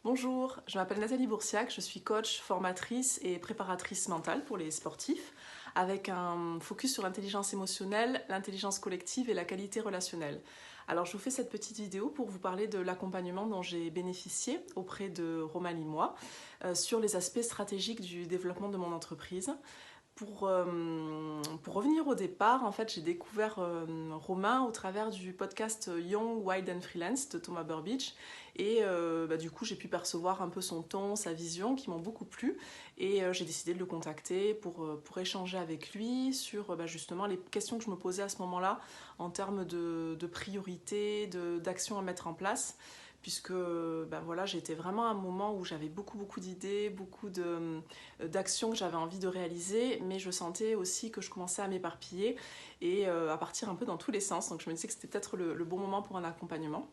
Bonjour, je m'appelle Nathalie Boursiac, je suis coach, formatrice et préparatrice mentale pour les sportifs, avec un focus sur l'intelligence émotionnelle, l'intelligence collective et la qualité relationnelle. Alors je vous fais cette petite vidéo pour vous parler de l'accompagnement dont j'ai bénéficié auprès de Romain Limois sur les aspects stratégiques du développement de mon entreprise. Pour revenir au départ, en fait, j'ai découvert Romain au travers du podcast Young, Wild and Freelance de Thomas Burbidge. Et du coup, j'ai pu percevoir un peu son ton, sa vision qui m'ont beaucoup plu. Et j'ai décidé de le contacter pour échanger avec lui sur justement les questions que je me posais à ce moment-là en termes de priorités, d'actions à mettre en place puisque voilà, j'étais vraiment à un moment où j'avais beaucoup d'idées, d'actions que j'avais envie de réaliser, mais je sentais aussi que je commençais à m'éparpiller et à partir un peu dans tous les sens. Donc je me disais que c'était peut-être le bon moment pour un accompagnement.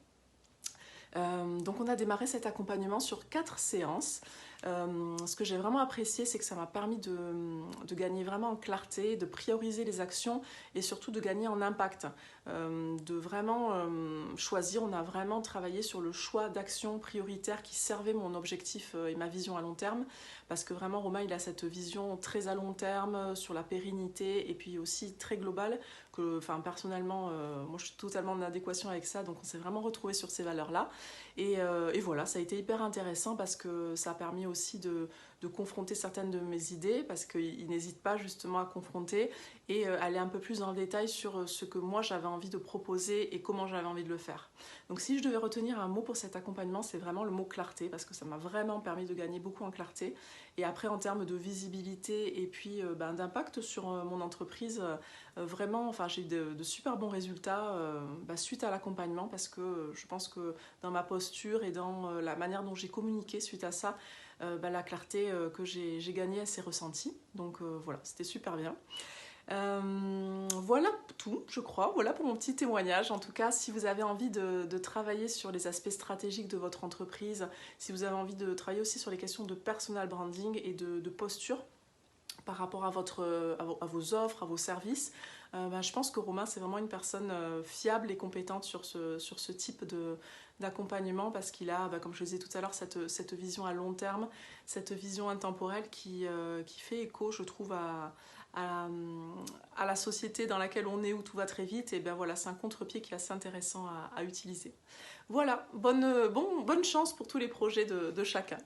Donc on a démarré cet accompagnement sur 4 séances. Ce que j'ai vraiment apprécié, c'est que ça m'a permis de gagner vraiment en clarté, de prioriser les actions et surtout de gagner en impact. De vraiment choisir, on a vraiment travaillé sur le choix d'actions prioritaires qui servaient mon objectif et ma vision à long terme, parce que vraiment Romain il a cette vision très à long terme sur la pérennité et puis aussi très globale que personnellement moi je suis totalement en adéquation avec ça, donc on s'est vraiment retrouvé sur ces valeurs là et voilà, ça a été hyper intéressant parce que ça a permis aussi de confronter certaines de mes idées, parce qu'il n'hésite pas justement à confronter et aller un peu plus dans le détail sur ce que moi j'avais envie de proposer et comment j'avais envie de le faire. Donc si je devais retenir un mot pour cet accompagnement, c'est vraiment le mot clarté, parce que ça m'a vraiment permis de gagner beaucoup en clarté. Et après en termes de visibilité et puis d'impact sur mon entreprise, vraiment, j'ai eu de super bons résultats suite à l'accompagnement, parce que je pense que dans ma posture et dans la manière dont j'ai communiqué suite à ça, la clarté que j'ai gagnée, elle s'est ressentie. Donc voilà, c'était super bien. Voilà tout, je crois. Voilà pour mon petit témoignage. En tout cas, si vous avez envie de travailler sur les aspects stratégiques de votre entreprise, si vous avez envie de travailler aussi sur les questions de personal branding et de posture par rapport à vos offres, à vos services, je pense que Romain, c'est vraiment une personne fiable et compétente sur ce type d'accompagnement, parce qu'il a, comme je le disais tout à l'heure, cette vision à long terme, cette vision intemporelle qui fait écho, je trouve, à la société dans laquelle on est, où tout va très vite. Et voilà, c'est un contre-pied qui est assez intéressant à utiliser. Voilà, bonne chance pour tous les projets de chacun.